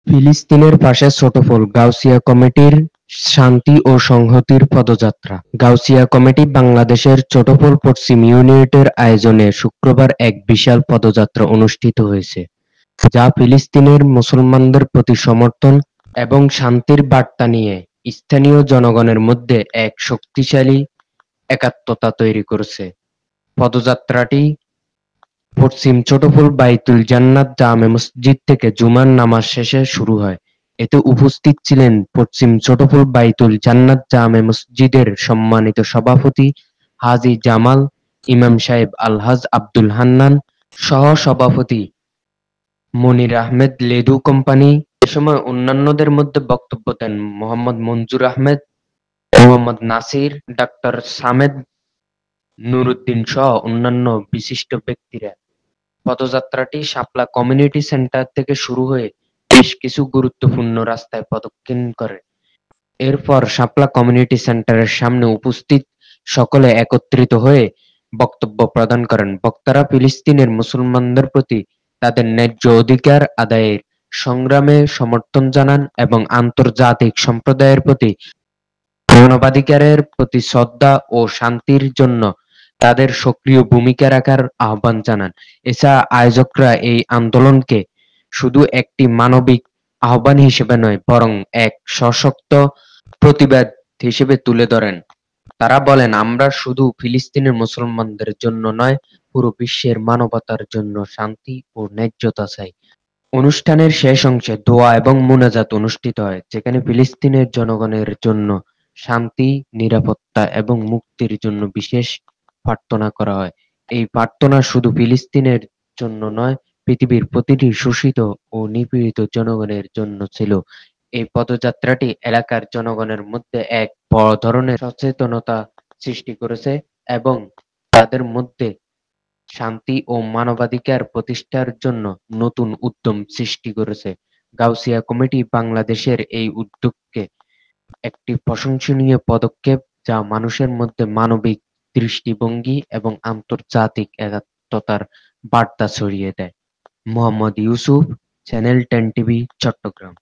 ফিলিস্তিনের পাশে ছোটফুল গাউসিয়া কমিটির শান্তি ও সংহতির পদযাত্রা। গাউসিয়া কমিটি বাংলাদেশের ছোটফুল পশ্চিম ইউনিটের আয়োজনে শুক্রবার এক বিশাল পদযাত্রা অনুষ্ঠিত হয়েছে, যা ফিলিস্তিনের মুসলমানদের প্রতি সমর্থন এবং শান্তির বার্তা নিয়ে স্থানীয় জনগণের মধ্যে এক শক্তিশালী একাত্মতা তৈরি করেছে। পদযাত্রাটি পশ্চিম ছোটফুল বাইতুল জান্নাত জামে মসজিদ থেকে জুমার নামাজ শেষে শুরু হয়। এতে উপস্থিত ছিলেন পশ্চিম ছোটফুল বাইতুল জান্নাত জামে মসজিদের সম্মানিত সভাপতি হাজী জামাল, ইমাম সাহেব আলহাজ আব্দুল হান্নান, সহ-সভাপতি মনির আহমেদ লেদু কোম্পানি। এ সময় অন্যান্যদের মধ্যে বক্তব্য দেন মোহাম্মদ মঞ্জুর আহমেদ, মোহাম্মদ নাসির, ডাক্তার সামেদ নুরুদ্দিন সহ অন্যান্য বিশিষ্ট ব্যক্তিরা। পদযাত্রাটি শাপলা কমিউনিটি সেন্টার থেকে শুরু হয়ে বেশ কিছু গুরুত্বপূর্ণ রাস্তায় প্রদক্ষিণ করে। এরপর শাপলা কমিউনিটি সেন্টারের সামনে উপস্থিত সকলে একত্রিত হয়ে বক্তব্য প্রদান করেন। বক্তারা ফিলিস্তিনের মুসলমানদের প্রতি তাদের ন্যায্য অধিকার আদায়ের সংগ্রামে সমর্থন জানান এবং আন্তর্জাতিক সম্প্রদায়ের প্রতি মানবাধিকারের প্রতি শ্রদ্ধা ও শান্তির জন্য তাদের সক্রিয় ভূমিকা রাখার আহ্বান জানান। এছাড়া আয়োজকরা এই আন্দোলনকে শুধু একটি মানবিক আহ্বান হিসেবে নয়, বরং এক সশক্ত প্রতিবাদ হিসেবে তুলে ধরেন। তারা বলেন, আমরা শুধু ফিলিস্তিনের মুসলমানদের জন্য নয়, পুরো বিশ্বের মানবতার জন্য শান্তি ও ন্যায্যতা চাই। অনুষ্ঠানের শেষ অংশে দোয়া এবং মুনাজাত অনুষ্ঠিত হয়, যেখানে ফিলিস্তিনের জনগণের জন্য শান্তি, নিরাপত্তা এবং মুক্তির জন্য বিশেষ প্রার্থনা করা হয়। এই প্রার্থনা শুধু ফিলিস্তিনের জন্য নয়, পৃথিবীর প্রতিটি শোষিত ও নিপীড়িত জনগণের জন্য ছিল। এই পদযাত্রাটি এলাকার জনগণের মধ্যে এক বড় ধরনের সচেতনতা সৃষ্টি করেছে এবং তাদের মধ্যে শান্তি ও মানবাধিকার প্রতিষ্ঠার জন্য নতুন উদ্যম সৃষ্টি করেছে। গাউসিয়া কমিটি বাংলাদেশের এই উদ্যোগকে একটি প্রশংসনীয় পদক্ষেপ, যা মানুষের মধ্যে মানবিক দৃষ্টিভঙ্গি এবং আন্তর্জাতিক একাত্মতার বার্তা ছড়িয়ে দেয়। Mohammad Yusuf, channel 10 TV, Chittagong.